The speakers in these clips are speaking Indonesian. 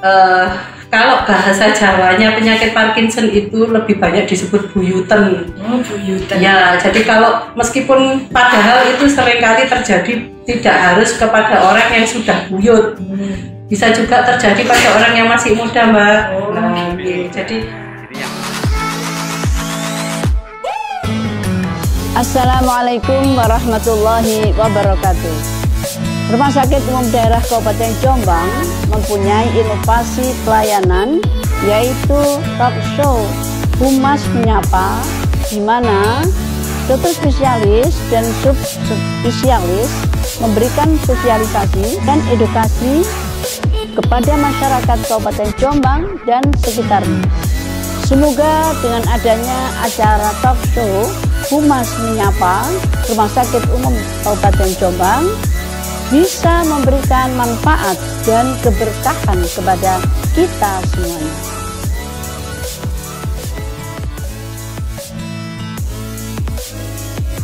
eh, kalau bahasa Jawanya penyakit Parkinson itu lebih banyak disebut buyuten. Oh, buyuten. Ya, jadi kalau meskipun padahal itu seringkali terjadi tidak harus kepada orang yang sudah buyut. Bisa juga terjadi pada orang yang masih muda, Mbak. Jadi Assalamualaikum warahmatullahi wabarakatuh. Rumah Sakit Umum Daerah Kabupaten Jombang mempunyai inovasi pelayanan yaitu talk show Humas Menyapa, di mana dokter spesialis dan subspesialis memberikan sosialisasi dan edukasi kepada masyarakat Kabupaten Jombang dan sekitarnya. Semoga dengan adanya acara talk show Humas Menyapa Rumah Sakit Umum Kabupaten Jombang bisa memberikan manfaat dan keberkahan kepada kita semuanya.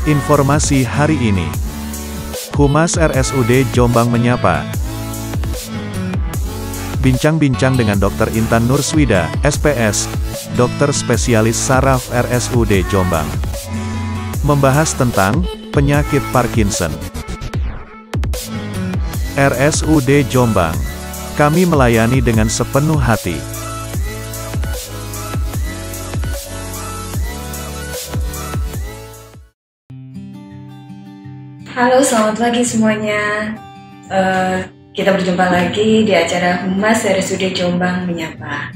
Informasi hari ini, Humas RSUD Jombang menyapa. Bincang-bincang dengan Dr. Intan Nurswida, SPS, dokter spesialis saraf RSUD Jombang. Membahas tentang penyakit Parkinson. RSUD Jombang, kami melayani dengan sepenuh hati. Halo, selamat pagi semuanya. Kita berjumpa lagi di acara Humas RSUD Jombang Menyapa.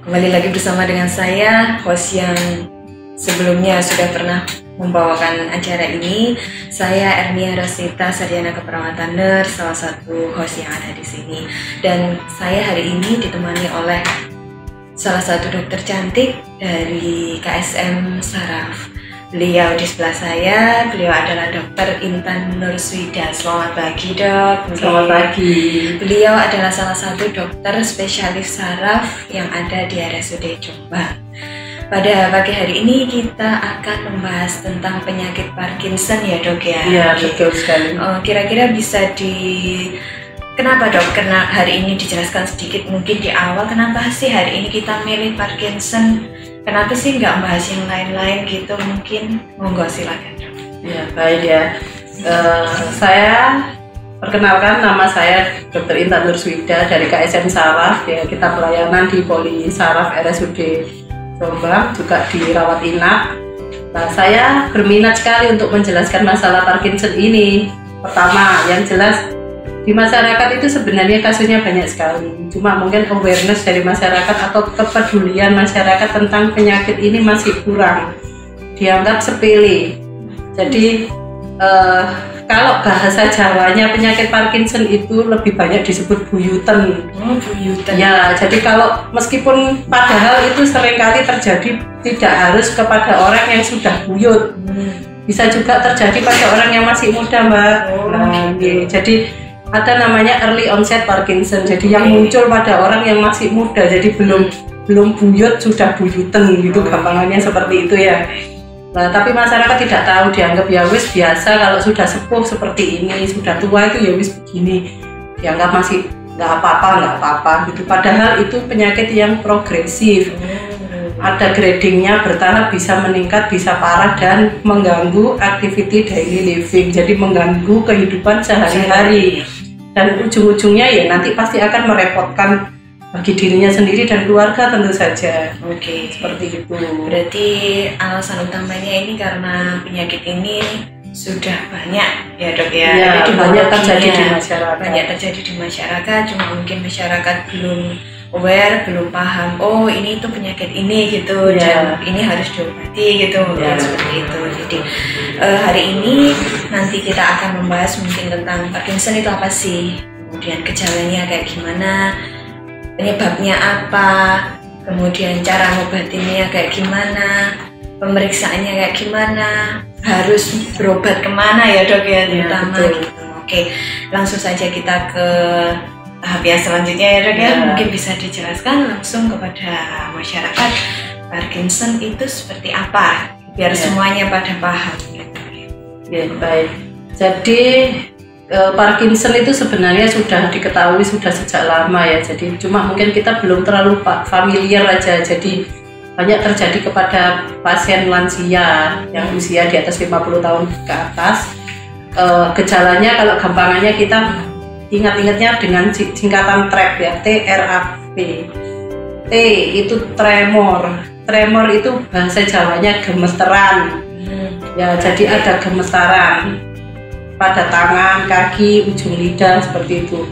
Kembali lagi bersama dengan saya, host yang sebelumnya sudah pernah membawakan acara ini. Saya Ernia Rosita Sarjana Keperawatan Nurse, salah satu host yang ada di sini. Dan saya hari ini ditemani oleh salah satu dokter cantik dari KSM Saraf. Beliau di sebelah saya, beliau adalah Dr. Intan Nurswida. Selamat pagi, Dok. selamat pagi. Beliau adalah salah satu dokter spesialis saraf yang ada di RSUD Jombang. Pada pagi hari ini kita akan membahas tentang penyakit Parkinson ya, Dok ya? Iya, betul sekali. Kira-kira bisa kenapa, Dok? Karena hari ini dijelaskan sedikit mungkin di awal, kenapa sih hari ini kita milih Parkinson? Kenapa sih nggak bahas yang lain-lain gitu? Mungkin monggo silakan, Dok. Ya, baik ya. Saya perkenalkan, nama saya Dr. Intan Nurswida dari KSM Saraf. Ya, kita pelayanan di Poli Saraf RSUD Jombang, juga dirawat inap. Nah, saya berminat sekali untuk menjelaskan masalah Parkinson ini. Pertama, yang jelas di masyarakat itu sebenarnya kasusnya banyak sekali. Cuma mungkin awareness dari masyarakat atau kepedulian masyarakat tentang penyakit ini masih kurang, dianggap sepele. Jadi kalau bahasa Jawanya penyakit Parkinson itu lebih banyak disebut buyuten. Oh, buyuten. Ya, jadi kalau meskipun padahal itu seringkali terjadi tidak harus kepada orang yang sudah buyut. Bisa juga terjadi pada orang yang masih muda, Mbak. Jadi ada namanya early onset Parkinson. Jadi yang muncul pada orang yang masih muda, jadi belum buyut sudah buyuten gitu, gampangannya seperti itu ya. Nah, tapi masyarakat tidak tahu, dianggap ya wis biasa, kalau sudah sepuh seperti ini, sudah tua itu ya wis begini, dianggap masih nggak apa-apa gitu. Padahal itu penyakit yang progresif, ada gradingnya, bertahap, bisa meningkat, bisa parah, dan mengganggu activity daily living, jadi mengganggu kehidupan sehari-hari, dan ujung-ujungnya ya nanti pasti akan merepotkan bagi dirinya sendiri dan keluarga tentu saja. Oke, seperti itu. Berarti alasan utamanya ini karena penyakit ini sudah banyak ya, Dok ya. Ya, banyak terjadi di dunia, masyarakat. banyak terjadi di masyarakat, cuma mungkin masyarakat belum aware, belum paham. Oh, ini tuh penyakit ini gitu, dan ini harus diobati gitu, mungkin seperti itu. Jadi hari ini nanti kita akan membahas mungkin tentang Parkinson itu apa sih, kemudian gejalanya kayak gimana, penyebabnya apa, kemudian cara ngobatinnya kayak gimana, pemeriksaannya kayak gimana, harus berobat kemana ya, Dok ya, terutama gitu. Oke, langsung saja kita ke tahap yang selanjutnya ya, Dok ya. Mungkin bisa dijelaskan langsung kepada masyarakat Parkinson itu seperti apa, biar semuanya pada paham gitu. Ya, baik. Jadi Parkinson itu sebenarnya sudah diketahui sudah sejak lama ya, jadi cuma mungkin kita belum terlalu familiar aja. Jadi banyak terjadi kepada pasien lansia yang usia di atas 50 tahun ke atas. Gejalanya kalau gampangannya kita ingat-ingatnya dengan singkatan TRAP ya, TRAP. T itu tremor. Tremor itu bahasa Jawanya gemeteran. Ya, jadi ada gemetaran pada tangan, kaki, ujung lidah seperti itu.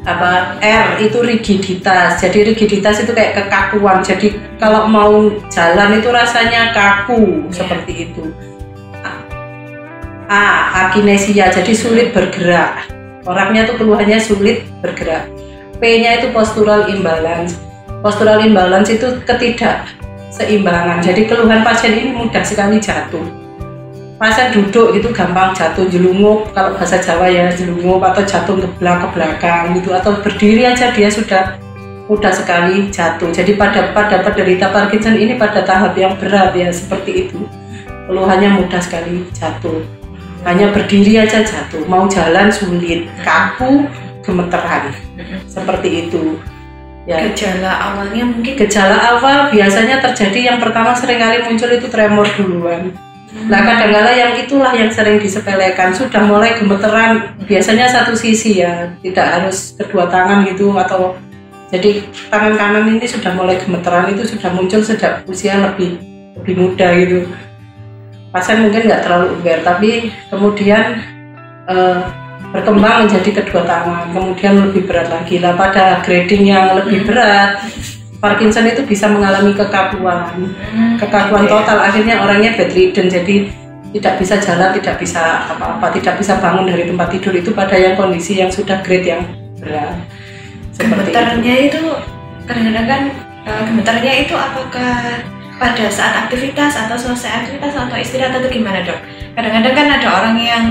R itu rigiditas. Jadi rigiditas itu kayak kekakuan. Jadi kalau mau jalan itu rasanya kaku seperti itu. Akinesia. Jadi sulit bergerak. Orangnya tuh keluhannya sulit bergerak. P-nya itu postural imbalance. Postural imbalance itu ketidakseimbangan. Jadi keluhan pasien ini mudah sekali jatuh. Pasien duduk itu gampang jatuh, jelungup, kalau bahasa Jawa ya jelungup, atau jatuh ke belakang gitu, atau berdiri aja dia sudah mudah sekali jatuh. Jadi pada penderita Parkinson ini pada tahap yang berat ya, seperti itu. Keluhannya mudah sekali jatuh. Hanya berdiri aja jatuh, mau jalan sulit, kaku, gemeteran. Seperti itu. Ya. Gejala awalnya mungkin? Gejala awal biasanya terjadi yang pertama seringkali muncul itu tremor duluan. Nah kadang-kala yang itulah yang sering disepelekan, sudah mulai gemeteran, biasanya satu sisi ya, tidak harus kedua tangan gitu, atau jadi tangan kanan ini sudah mulai gemeteran, itu sudah muncul sejak usia lebih muda gitu. Pasien mungkin nggak terlalu aware, tapi kemudian berkembang menjadi kedua tangan, kemudian lebih berat lagi. Lah pada grading yang lebih berat, Parkinson itu bisa mengalami kekakuan total, akhirnya orangnya bedridden, jadi tidak bisa jalan, tidak bisa apa-apa, tidak bisa bangun dari tempat tidur. Itu pada yang kondisi yang sudah grade yang berat. Gemeterannya itu kadang-kadang kan gemeterannya itu apakah pada saat aktivitas atau selesai aktivitas atau istirahat atau gimana dok? Kadang-kadang kan ada orang yang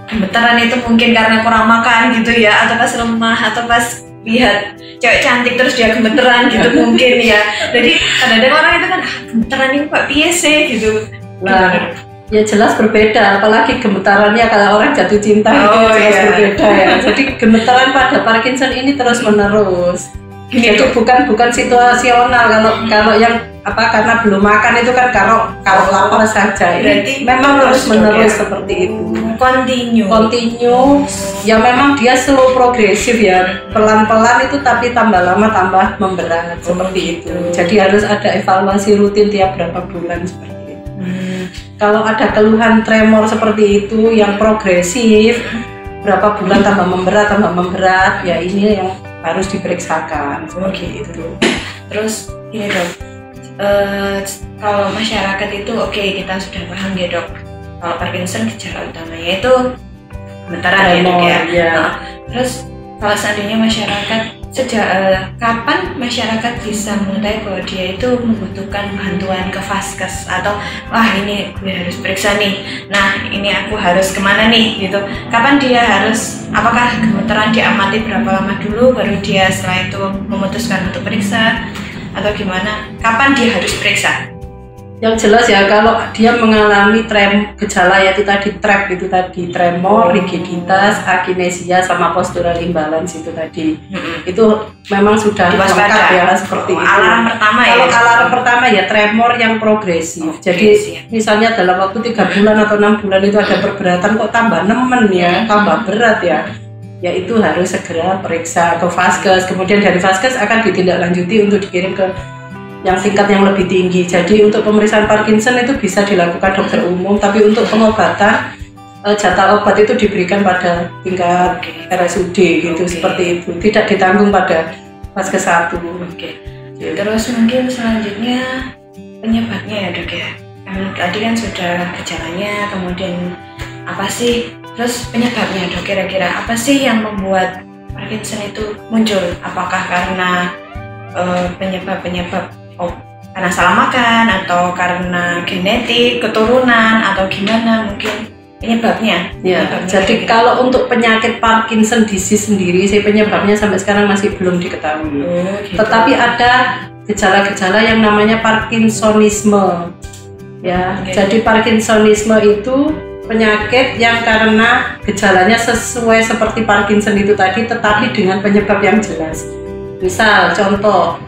gemeteran itu mungkin karena kurang makan gitu ya, atau pas lemah, atau pas lihat cewek cantik terus dia gemeteran gitu mungkin ya. Jadi kadang-kadang orang itu kan gemeteran ini kok piye sih gitu. Nah, ya jelas berbeda, apalagi gemetarannya kalau orang jatuh cinta itu jelas berbeda ya. Jadi gemetaran pada Parkinson ini terus menerus. Jadi bukan situasional. Kalau yang karena belum makan itu kan kalau lapar saja. Ini memang terus menerus seperti itu. Continue. Ya memang dia slow progresif ya, pelan-pelan itu, tapi tambah lama tambah memberat seperti itu. Jadi harus ada evaluasi rutin tiap berapa bulan seperti itu. Kalau ada keluhan tremor seperti itu yang progresif, berapa bulan tambah memberat, ya ini yang harus diperiksakan seperti itu. Terus ini dok, kalau masyarakat itu kita sudah paham ya dok, kalau Parkinson gejala utamanya itu gemetaran ya dok ya. Nah, terus kalau seandainya masyarakat kapan masyarakat bisa mengetahui bahwa dia itu membutuhkan bantuan ke vaskes, atau wah ini gue harus periksa nih, nah ini aku harus kemana nih gitu. Kapan dia harus, apakah gemeteran diamati berapa lama dulu baru dia setelah itu memutuskan untuk periksa, atau gimana? Kapan dia harus periksa? Yang jelas ya, kalau dia mengalami gejala yaitu tadi TRAP itu tadi, tremor, rigiditas, akinesia, sama postural imbalance itu tadi, itu memang sudah lengkap ya seperti itu. Alarm pertama ya. Kalau alarm pertama ya tremor yang progresif. Jadi misalnya dalam waktu 3 bulan atau 6 bulan itu ada perberatan kok tambah nemen ya, tambah berat ya. Ya itu harus segera periksa ke vaskes. Kemudian dari vaskes akan ditindaklanjuti untuk dikirim ke yang tingkat yang lebih tinggi. Jadi untuk pemeriksaan Parkinson itu bisa dilakukan dokter umum, tapi untuk pengobatan jatah obat itu diberikan pada tingkat RSUD gitu, seperti itu. Tidak ditanggung pada vaskes 1. Terus mungkin selanjutnya penyebabnya ya dok ya. Tadi kan sudah gejalanya, kemudian apa sih? Terus penyebabnya dok, kira-kira apa sih yang membuat Parkinson itu muncul? Apakah karena penyebab karena salah makan, atau karena genetik, keturunan, atau gimana mungkin penyebabnya? Jadi kalau untuk penyakit Parkinson disease sendiri sih penyebabnya sampai sekarang masih belum diketahui. Gitu. Tetapi ada gejala-gejala yang namanya Parkinsonisme. Ya, jadi Parkinsonisme itu penyakit yang karena gejalanya sesuai seperti Parkinson itu tadi, tetapi dengan penyebab yang jelas. Misal contoh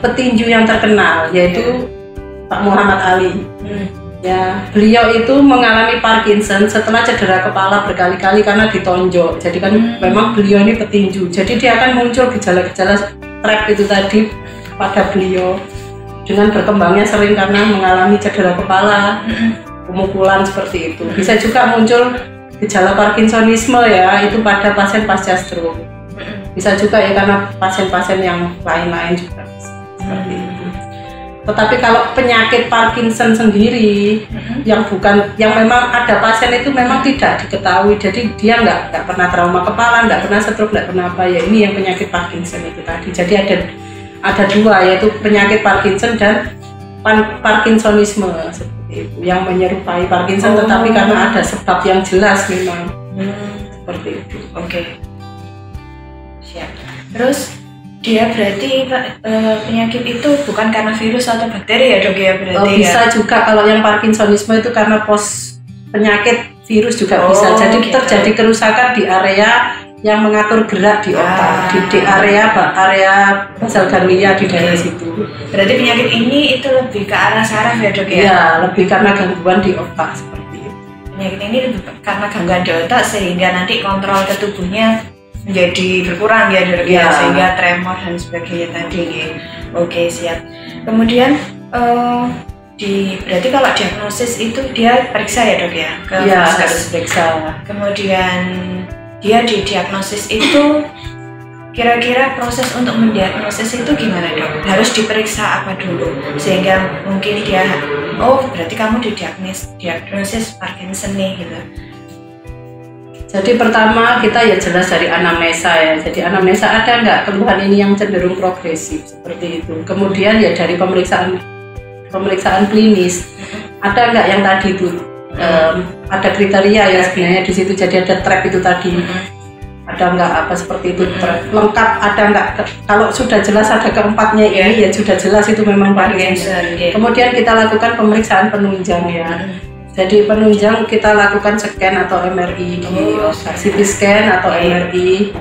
petinju yang terkenal yaitu Pak Muhammad Ali. Ya, beliau itu mengalami Parkinson setelah cedera kepala berkali-kali karena ditonjok. Jadi kan memang beliau ini petinju. Jadi dia akan muncul gejala-gejala stroke itu tadi pada beliau dengan berkembangnya sering karena mengalami cedera kepala, pemukulan seperti itu. Bisa juga muncul gejala Parkinsonisme ya, itu pada pasien pasca stroke. Bisa juga ya karena pasien-pasien yang lain-lain juga seperti itu. Tetapi kalau penyakit Parkinson sendiri yang memang ada pasien itu memang tidak diketahui, jadi dia nggak pernah trauma kepala, nggak pernah stroke, nggak pernah apa ya, ini yang penyakit Parkinson itu tadi. Jadi ada dua, yaitu penyakit Parkinson dan Parkinsonisme seperti itu, yang menyerupai Parkinson tetapi karena ada sebab yang jelas memang seperti itu. Oke. Siap. Terus dia berarti penyakit itu bukan karena virus atau bakteri ya dok ya berarti bisa ya? Juga kalau yang Parkinsonisme itu karena penyakit virus juga bisa. Jadi gitu. terjadi kerusakan di area yang mengatur gerak di otak, di area basal ganglia di daerah situ. Berarti penyakit ini itu lebih ke arah saraf ya dok ya? Iya, lebih karena gangguan di otak seperti itu. Penyakit ini lebih karena gangguan di otak sehingga nanti kontrol ke tubuhnya menjadi berkurang ya dok ya, sehingga tremor dan sebagainya tadi. Oke, siap. Kemudian berarti kalau diagnosis itu dia periksa ya dok ya? Iya, harus periksa. Kemudian dia didiagnosis itu kira-kira proses untuk mendiagnosis itu gimana dok? Harus diperiksa apa dulu sehingga mungkin dia berarti kamu diagnosis Parkinson nih gitu. Jadi pertama kita ya jelas dari anamnesa ya. Jadi anamnesa ada nggak keluhan ini yang cenderung progresif seperti itu. Kemudian ya dari pemeriksaan klinis ada nggak yang tadi itu ada kriteria ya sebenarnya di situ. Jadi ada TRAP itu tadi. Ada nggak apa seperti itu lengkap, ada nggak kalau sudah jelas ada keempatnya ini ya sudah jelas itu memang Parkinson. Kemudian kita lakukan pemeriksaan penunjang ya. Jadi penunjang kita lakukan scan atau MRI, CT scan atau MRI,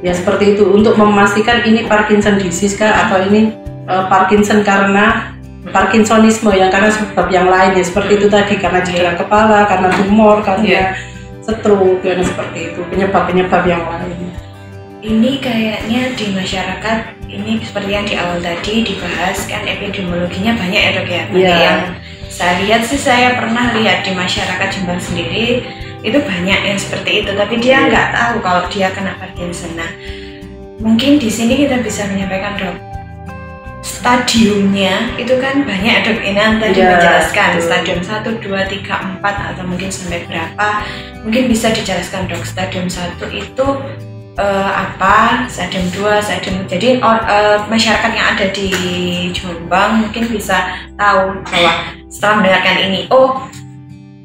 ya seperti itu untuk memastikan ini Parkinson disease kah atau ini Parkinson karena Parkinsonisme yang karena sebab yang lain ya seperti itu tadi, karena cedera kepala, karena tumor, karena stroke, dan seperti itu penyebab-penyebab yang lain. Ini kayaknya di masyarakat ini seperti yang di awal tadi dibahas kan epidemiologinya banyak ya dok ya. Yang saya lihat sih, saya pernah lihat di masyarakat Jombang sendiri itu banyak yang seperti itu, tapi dia nggak tahu kalau dia kena Parkinson. Nah, mungkin di sini kita bisa menyampaikan dok, stadiumnya itu kan banyak dok, ini tadi menjelaskan stadium 1, 2, 3, 4 atau mungkin sampai berapa, mungkin bisa dijelaskan dok stadium 1 itu apa, stadium 2, stadium, jadi masyarakat yang ada di Jombang mungkin bisa tahu bahwa setelah mendengarkan ini,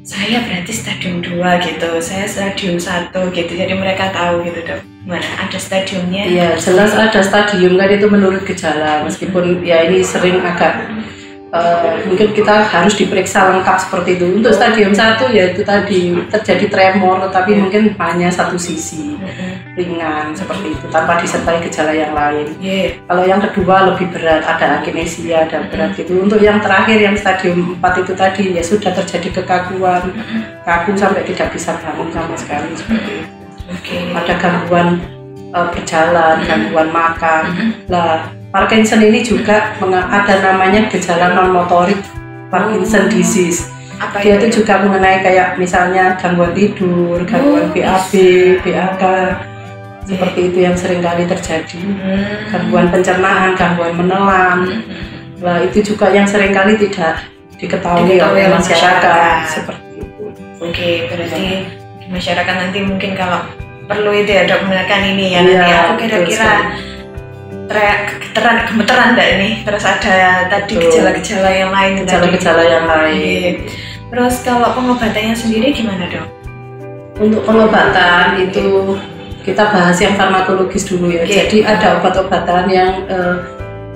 saya berarti stadium 2 gitu, saya stadium 1 gitu, jadi mereka tahu gitu dok. Mana ada stadiumnya? Iya, jelas ada stadium kan, itu menurut gejala, meskipun ya ini sering agak mungkin kita harus diperiksa lengkap seperti itu. Untuk stadium 1 ya itu tadi terjadi tremor tetapi mungkin hanya satu sisi, ringan seperti itu tanpa disertai gejala yang lain. Kalau yang kedua lebih berat, ada akinesia, ada berat gitu. Untuk yang terakhir yang stadium 4 itu tadi ya sudah terjadi kekakuan, kaku sampai tidak bisa bangun sama sekali seperti itu. Ada gangguan berjalan, gangguan makan. Lah Parkinson ini juga ada namanya gejala non-motorik Parkinson disease. Dia itu juga mengenai kayak misalnya gangguan tidur, gangguan BAB, BAK, seperti itu yang seringkali terjadi. Gangguan pencernaan, gangguan menelan. Nah itu juga yang seringkali tidak diketahui oleh masyarakat seperti itu. Oke, berarti masyarakat nanti mungkin kalau perlu itu ya dok mengenalkan ini ya, nanti aku kira-kira gemeteran enggak ini, terus ada tadi gejala-gejala yang lain, Terus kalau pengobatannya sendiri gimana dok? Untuk pengobatan itu kita bahas yang farmakologis dulu ya. Jadi ada obat-obatan yang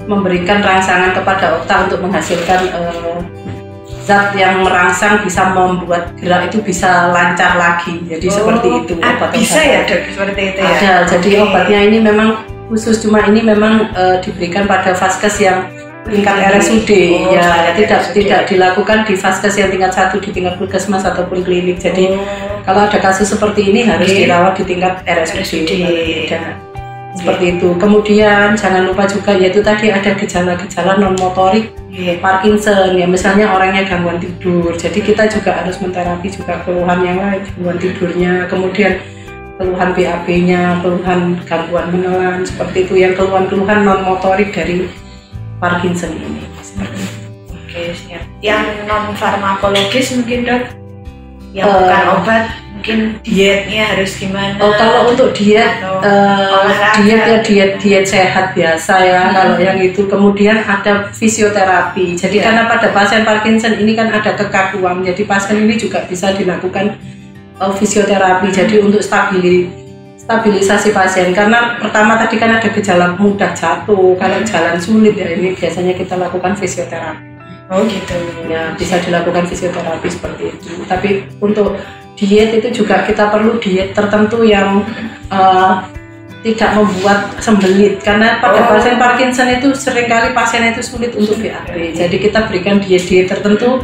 memberikan rangsangan kepada otak untuk menghasilkan zat yang merangsang bisa membuat gerak itu bisa lancar lagi. Jadi seperti itu obat-obatan. Bisa ya dok seperti itu ya? Ada, jadi obatnya ini memang khusus, cuma ini memang diberikan pada vaskes yang tingkat RSUD ya, tidak dilakukan di vaskes yang tingkat 1 di tingkat puskesmas ataupun klinik. Jadi kalau ada kasus seperti ini harus dirawat di tingkat RSUD. Seperti itu. Kemudian jangan lupa juga yaitu tadi ada gejala-gejala non motorik Parkinson ya, misalnya orangnya gangguan tidur. Jadi kita juga harus menterapi juga keluhan yang lain, gangguan tidurnya, kemudian keluhan BAB-nya, keluhan gangguan menelan, seperti itu, yang keluhan-keluhan non motorik dari Parkinson ini. Oke, siap. Yang non farmakologis mungkin dok, yang bukan obat, mungkin dietnya harus gimana? Kalau untuk diet, diet sehat biasa ya. Kalau yang itu, kemudian ada fisioterapi. Jadi karena pada pasien Parkinson ini kan ada kekakuan, jadi pasien ini juga bisa dilakukan fisioterapi. Jadi untuk stabilisasi pasien, karena pertama tadi kan ada gejala mudah jatuh, kalau jalan sulit ya, ini biasanya kita lakukan fisioterapi. Oh gitu ya, bisa dilakukan fisioterapi seperti itu. Tapi untuk diet itu juga kita perlu diet tertentu yang tidak membuat sembelit, karena pada pasien Parkinson itu seringkali pasiennya itu sulit untuk BAB. Jadi kita berikan diet-diet tertentu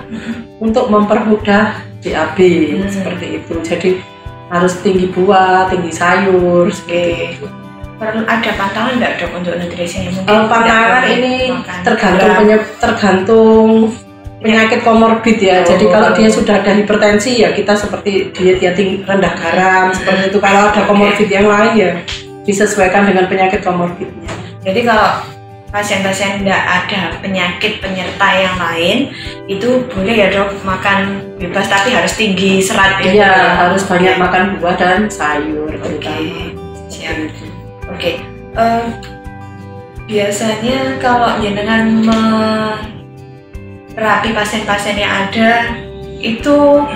untuk mempermudah BAB seperti itu. Jadi harus tinggi buah, tinggi sayur seperti itu. Perlu ada pantangan nggak dok untuk nutrisinya? Pantangan ini tergantung penyakit komorbid ya. Jadi kalau dia sudah ada hipertensi ya kita seperti diet ya rendah garam seperti itu. Kalau ada komorbid yang lain ya disesuaikan dengan penyakit komorbidnya. Jadi kalau pasien-pasien tidak ada penyakit penyerta yang lain itu boleh ya dok makan bebas, tapi harus tinggi serat ya? Iya, harus banyak makan buah dan sayur terutama. Siap. Oke, biasanya kalau jenengan terapi pasien-pasien yang ada itu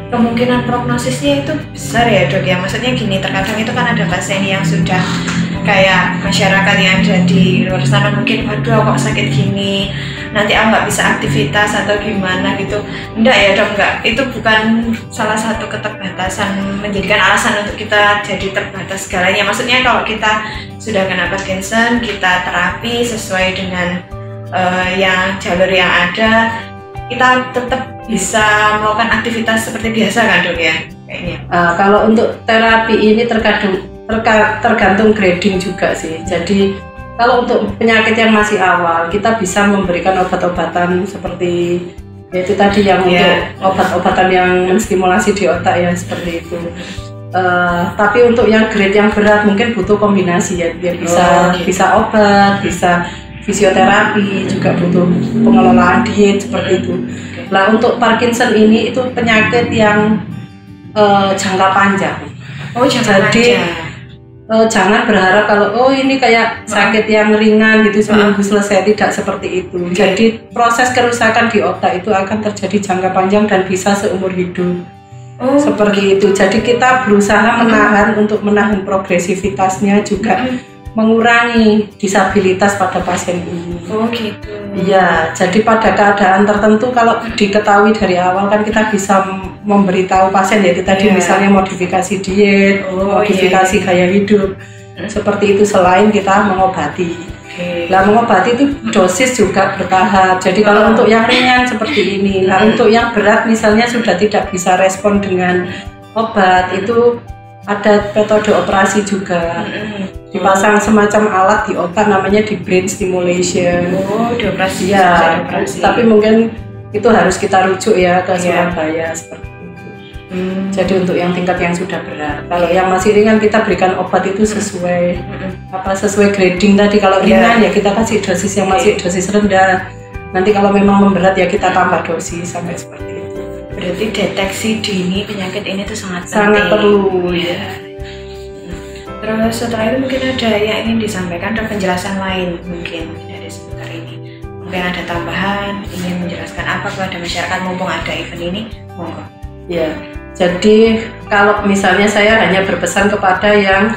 kemungkinan prognosisnya itu besar ya dok ya, maksudnya gini, terkadang itu kan ada pasien yang sudah kayak masyarakat yang ada di luar sana mungkin, waduh kok sakit gini, nanti aku nggak bisa aktivitas atau gimana gitu. Enggak ya dok, enggak, itu bukan salah satu keterbatasan menjadikan alasan untuk kita jadi terbatas segalanya. Maksudnya kalau kita sudah kena Parkinson, kita terapi sesuai dengan yang jalur yang ada, kita tetap bisa melakukan aktivitas seperti biasa kan dok ya kayaknya. Kalau untuk terapi ini tergantung grading juga sih. Jadi kalau untuk penyakit yang masih awal kita bisa memberikan obat-obatan seperti yaitu tadi yang untuk obat-obatan yang menstimulasi di otak ya seperti itu. Tapi untuk yang grade yang berat mungkin butuh kombinasi ya, biar bisa obat, bisa fisioterapi, juga butuh pengelolaan diet seperti itu. Nah untuk Parkinson ini itu penyakit yang jangka panjang. Jadi jangan berharap kalau ini kayak sakit yang ringan gitu seminggu selesai, tidak seperti itu. Jadi proses kerusakan di otak itu akan terjadi jangka panjang dan bisa seumur hidup. Seperti itu. Jadi kita berusaha untuk menahan progresivitasnya, juga mengurangi disabilitas pada pasien ini. Gitu. Iya, jadi pada keadaan tertentu kalau diketahui dari awal kan kita bisa memberitahu pasien yaitu tadi misalnya modifikasi diet, modifikasi gaya hidup. Seperti itu, selain kita mengobati. Nah, mengobati itu dosis juga bertahap. Jadi kalau untuk yang ringan seperti ini, nah untuk yang berat misalnya sudah tidak bisa respon dengan obat, itu ada metode operasi juga. Dipasang semacam alat di otak namanya di brain stimulation. Dioperasi. Ya, tapi mungkin itu harus kita rujuk ya ke Surabaya seperti itu. Jadi untuk yang tingkat yang sudah berat. Kalau yang masih ringan kita berikan obat itu sesuai sesuai grading tadi. Kalau ringan ya kita kasih dosis yang masih dosis rendah. Nanti kalau memang memberat ya kita tambah dosis sampai seperti itu. Berarti deteksi dini penyakit ini tuh sangat perlu ya. Terus setelah itu mungkin ada yang ingin disampaikan, ada penjelasan lain mungkin dari seputar ini. Mungkin ada tambahan, ingin menjelaskan apa kepada masyarakat mumpung ada event ini, monggo. Ya, jadi kalau misalnya saya hanya berpesan kepada yang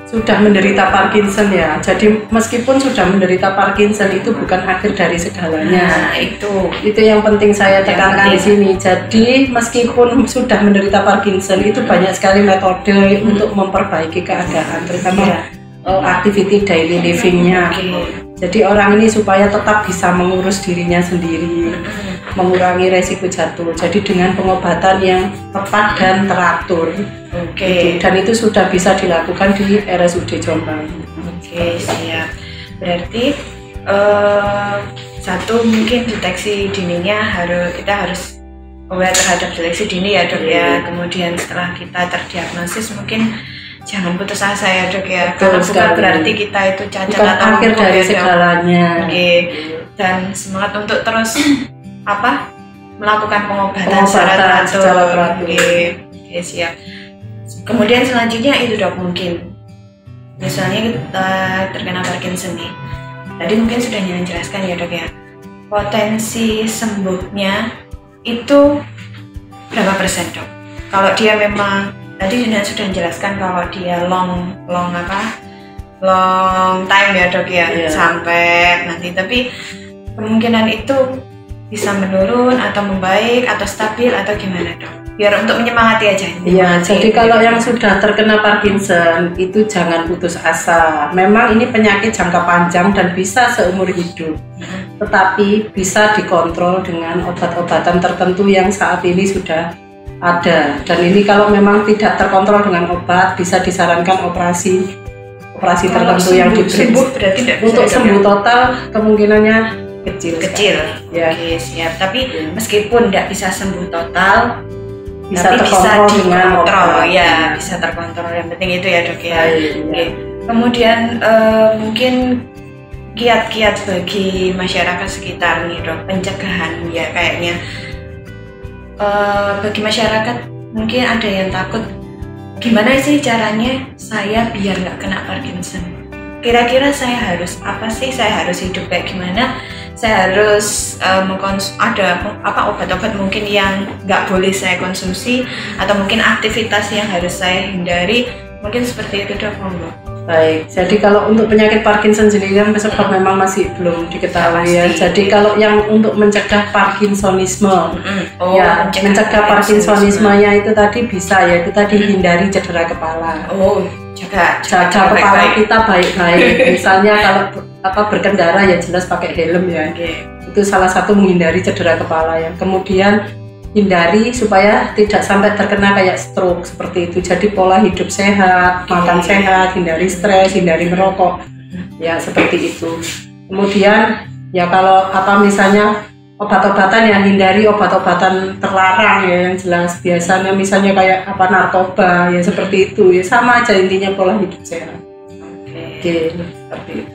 sudah menderita Parkinson ya. Jadi meskipun sudah menderita Parkinson itu bukan akhir dari segalanya. Nah, itu yang penting saya tekankan di sini. Jadi meskipun sudah menderita Parkinson itu banyak sekali metode untuk memperbaiki keadaan, terutama activity daily living-nya. Jadi orang ini supaya tetap bisa mengurus dirinya sendiri, mengurangi resiko jatuh. Jadi dengan pengobatan yang tepat dan teratur. Gitu. Dan itu sudah bisa dilakukan di RSUD Jombang. Oke, siap. Berarti satu mungkin deteksi dininya kita harus aware terhadap deteksi dini ya dok ya. Kemudian setelah kita terdiagnosis mungkin jangan putus asa ya dok ya. Karena bukan berarti kita itu cacat bukan atau akhir dari segalanya. Oke. Dan semangat untuk terus melakukan pengobatan secara teratur. Oke, siap. Kemudian selanjutnya itu dok, mungkin misalnya kita terkena Parkinson nih. Tadi mungkin sudah jelaskan ya dok ya. Potensi sembuhnya itu berapa persen dok? Kalau dia memang tadi sudah menjelaskan kalau dia long time ya dok ya, sampai nanti. Tapi kemungkinan itu bisa menurun atau membaik atau stabil atau gimana dok? Biar untuk menyemangati aja. Iya, jadi kalau yang sudah terkena Parkinson itu jangan putus asa. Memang ini penyakit jangka panjang dan bisa seumur hidup. Tetapi bisa dikontrol dengan obat-obatan tertentu yang saat ini sudah ada. Dan ini kalau memang tidak terkontrol dengan obat, bisa disarankan operasi tertentu yang diberi. Untuk sembuh total kemungkinannya kecil. Ya. Oke, siap. Tapi meskipun tidak bisa sembuh total, bisa tapi terkontrol dengan obat. Ya, bisa terkontrol. Yang penting itu ya dok ya. Oke. Kemudian mungkin kiat-kiat bagi masyarakat sekitar nih dok, pencegahan ya kayaknya. Bagi masyarakat mungkin ada yang takut, gimana sih caranya saya biar nggak kena Parkinson? Kira-kira saya harus apa sih? Saya harus hidup kayak gimana? Saya harus ada obat-obat mungkin yang nggak boleh saya konsumsi, atau mungkin aktivitas yang harus saya hindari, mungkin seperti itu dok. Baik, jadi kalau untuk penyakit Parkinson sendiri kan penyebab memang masih belum diketahui ya. Jadi kalau yang untuk mencegah Parkinsonisme, mencegah Parkinsonismenya itu tadi bisa ya, kita dihindari cedera kepala. Jaga kepala kita baik-baik. Misalnya kalau berkendara ya jelas pakai helm ya. Itu salah satu menghindari cedera kepala ya. Kemudian hindari supaya tidak sampai terkena kayak stroke seperti itu. Jadi pola hidup sehat, makan sehat, hindari stres, hindari merokok. Ya seperti itu. Kemudian ya kalau misalnya obat-obatan ya hindari obat-obatan terlarang ya yang jelas. Biasanya misalnya kayak narkoba ya seperti itu ya, sama aja intinya pola hidup sehat. Oke, seperti itu.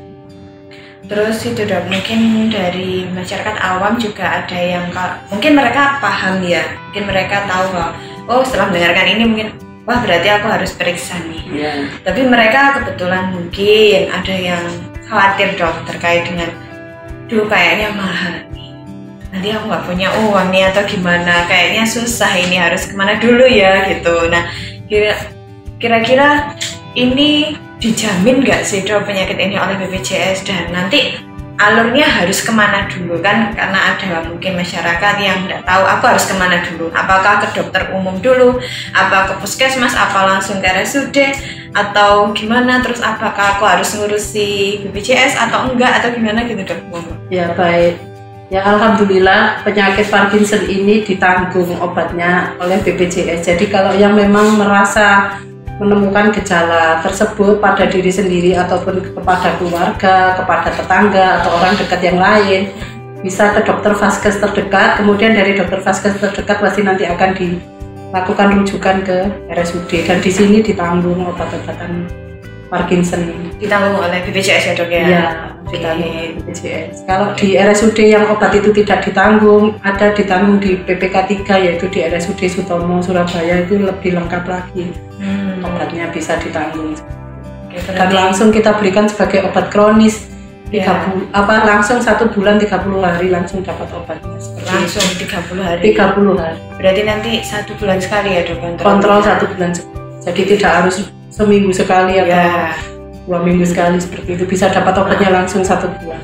Terus itu dok, mungkin dari masyarakat awam juga ada yang mungkin mereka paham ya, mungkin mereka tahu bahwa setelah mendengarkan ini mungkin berarti aku harus periksa nih. Tapi mereka kebetulan mungkin ada yang khawatir dok terkait dengan kayaknya mahal nih, nanti aku nggak punya uang nih atau gimana, kayaknya susah ini, harus kemana dulu ya gitu. Nah kira-kira ini dijamin nggak sih dok penyakit ini oleh BPJS, dan nanti alurnya harus kemana dulu kan? Karena ada mungkin masyarakat yang nggak tahu aku harus kemana dulu, apakah ke dokter umum dulu, apa ke puskesmas, apa langsung ke RSUD atau gimana, terus apakah aku harus ngurusi BPJS atau enggak atau gimana gitu dok? Ya baik, ya alhamdulillah penyakit Parkinson ini ditanggung obatnya oleh BPJS. Jadi kalau yang memang merasa menemukan gejala tersebut pada diri sendiri ataupun kepada keluarga, kepada tetangga atau orang dekat yang lain, bisa ke dokter vaskes terdekat. Kemudian dari dokter vaskes terdekat pasti nanti akan dilakukan rujukan ke RSUD, dan di sini ditanggung obat-obatan Parkinson. Ditanggung oleh BPJS ya dok ya? Iya, ditanggung oleh BPJS. Kalau di RSUD yang obat itu tidak ditanggung, ada ditanggung di PPK 3 yaitu di RSUD Sutomo Surabaya, itu lebih lengkap lagi. Obatnya bisa ditanggung. Dan langsung kita berikan sebagai obat kronis. Langsung 1 bulan 30 hari langsung dapat obatnya. Langsung 30 hari. 30 hari. Berarti nanti 1 bulan sekali ya dok kontrol 1 bulan sekali. Jadi tidak harus seminggu sekali atau Ya. 2 minggu sekali seperti itu, bisa dapat obatnya langsung 1 bulan.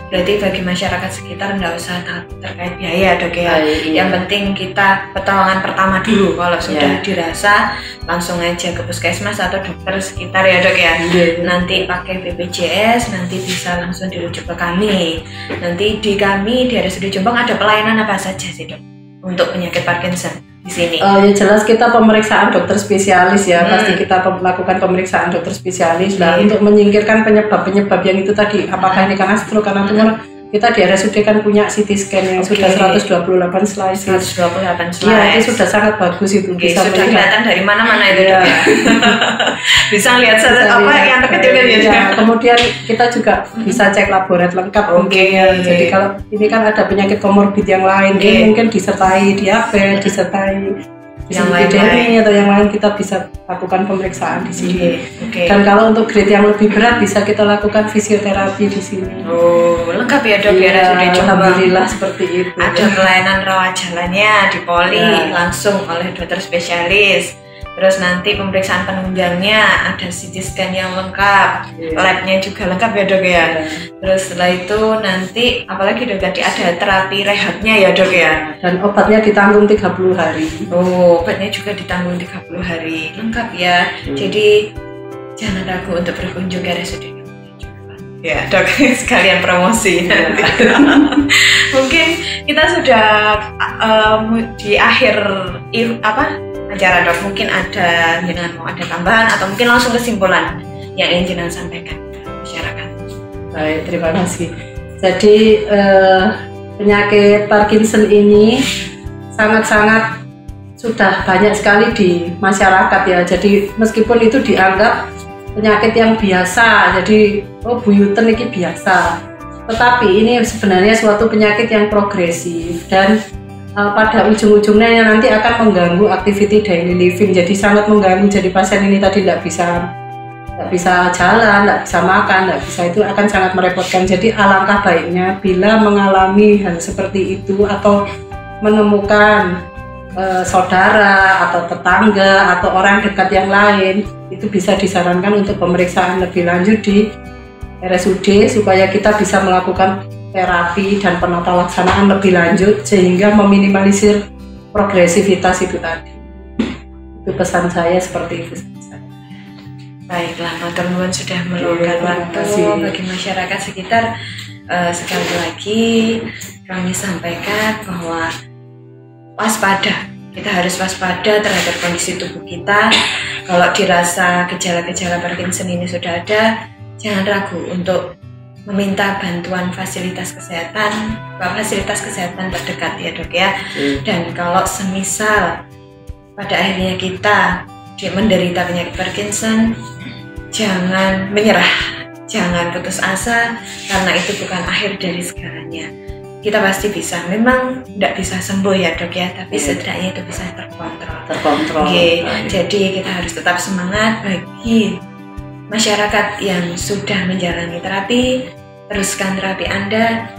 Berarti bagi masyarakat sekitar nggak usah takut terkait biaya dok ya. Iya. Yang penting kita pertolongan pertama dulu. Kalau sudah dirasa langsung aja ke puskesmas atau dokter sekitar ya dok ya. Iya. Nanti pakai BPJS, nanti bisa langsung dirujuk ke kami. Nanti di kami di RSUD Jombang ada pelayanan apa saja sih dok untuk penyakit Parkinson di sini? Ya jelas kita pemeriksaan dokter spesialis ya, pasti kita melakukan pemeriksaan dokter spesialis lah untuk menyingkirkan penyebab-penyebab yang itu tadi, apakah ini karena stroke, karena tumor. Kita di RSUD kan punya CT scan yang sudah 128 slice. 128 slice. Iya, itu sudah sangat bagus itu. Bisa sudah kelihatan dari mana-mana itu dok ya. Bisa lihat yang terkecil ya. Kemudian kita juga bisa cek laborat lengkap. Jadi kalau ini kan ada penyakit komorbid yang lain, mungkin disertai diabetes, disertai dislipidemi atau yang lain, kita bisa lakukan pemeriksaan di sini. Dan kalau untuk grade yang lebih berat bisa kita lakukan fisioterapi di sini. Oh, lengkap ya dok ya. Alhamdulillah seperti itu. Ada pelayanan rawat jalannya di poli langsung oleh dokter spesialis. Terus nanti pemeriksaan penunjangnya ada CT scan yang lengkap, labnya juga lengkap ya dok ya. Terus setelah itu nanti apalagi dok tadi ada terapi rehabnya ya dok ya. Dan obatnya ditanggung 30 hari. Oh, obatnya juga ditanggung 30 hari, lengkap ya. Jadi jangan ragu untuk berkunjung ke RSUD. Ya dok, sekalian promosi. Mungkin kita sudah di akhir acara dok, mungkin ada mau ada tambahan atau mungkin langsung kesimpulan yang ingin jenengan sampaikan ke masyarakat. Baik, terima kasih. Jadi penyakit Parkinson ini sangat-sangat sudah banyak sekali di masyarakat ya. Jadi meskipun itu dianggap penyakit yang biasa, jadi buyuten ini biasa, tetapi ini sebenarnya suatu penyakit yang progresif dan pada ujung-ujungnya nanti akan mengganggu activity daily living, jadi sangat mengganggu. Jadi pasien ini tadi tidak bisa jalan, tidak bisa makan, tidak bisa, itu akan sangat merepotkan. Jadi alangkah baiknya bila mengalami hal seperti itu atau menemukan saudara atau tetangga atau orang dekat yang lain, itu bisa disarankan untuk pemeriksaan lebih lanjut di RSUD supaya kita bisa melakukan terapi dan penata laksanaan lebih lanjut sehingga meminimalisir progresivitas itu tadi. Itu pesan saya seperti itu. Baiklah, matur nuwun sudah meluangkan waktu bagi masyarakat sekitar. Sekali lagi kami sampaikan bahwa waspada, kita harus waspada terhadap kondisi tubuh kita. Kalau dirasa gejala-gejala Parkinson ini sudah ada, jangan ragu untuk meminta bantuan fasilitas kesehatan terdekat ya dok ya. Dan kalau semisal pada akhirnya kita menderita penyakit Parkinson, jangan menyerah, jangan putus asa, karena itu bukan akhir dari segalanya. Kita pasti bisa, memang tidak bisa sembuh ya dok ya, tapi setidaknya itu bisa terkontrol. Jadi kita harus tetap semangat. Bagi masyarakat yang sudah menjalani terapi, teruskan terapi Anda.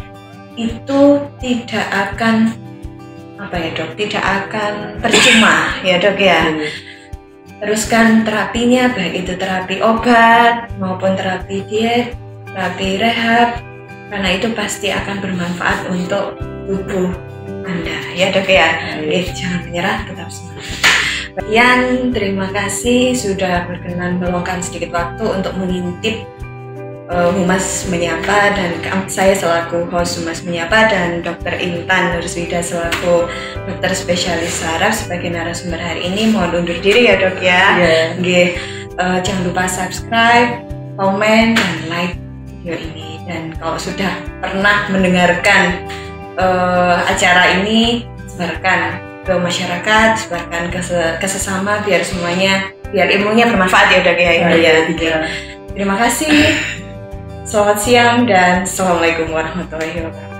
Itu tidak akan tidak akan percuma ya dok ya. Teruskan terapinya, baik itu terapi obat maupun terapi diet, terapi rehab, karena itu pasti akan bermanfaat untuk tubuh Anda ya dok ya. Jangan menyerah, tetap semangat. Yan, terima kasih sudah berkenan meluangkan sedikit waktu untuk mengintip Humas Menyapa, dan saya selaku host Humas Menyapa dan Dr. Intan Nurswida selaku dokter spesialis saraf sebagai narasumber hari ini. Mohon undur diri ya dok ya. Jangan lupa subscribe, komen, dan like video ini. Dan kalau sudah pernah mendengarkan acara ini, sebarkan ke masyarakat, sebarkan ke sesama biar ilmunya bermanfaat ya dok ya. Terima kasih. Selamat siang dan assalamualaikum warahmatullahi wabarakatuh.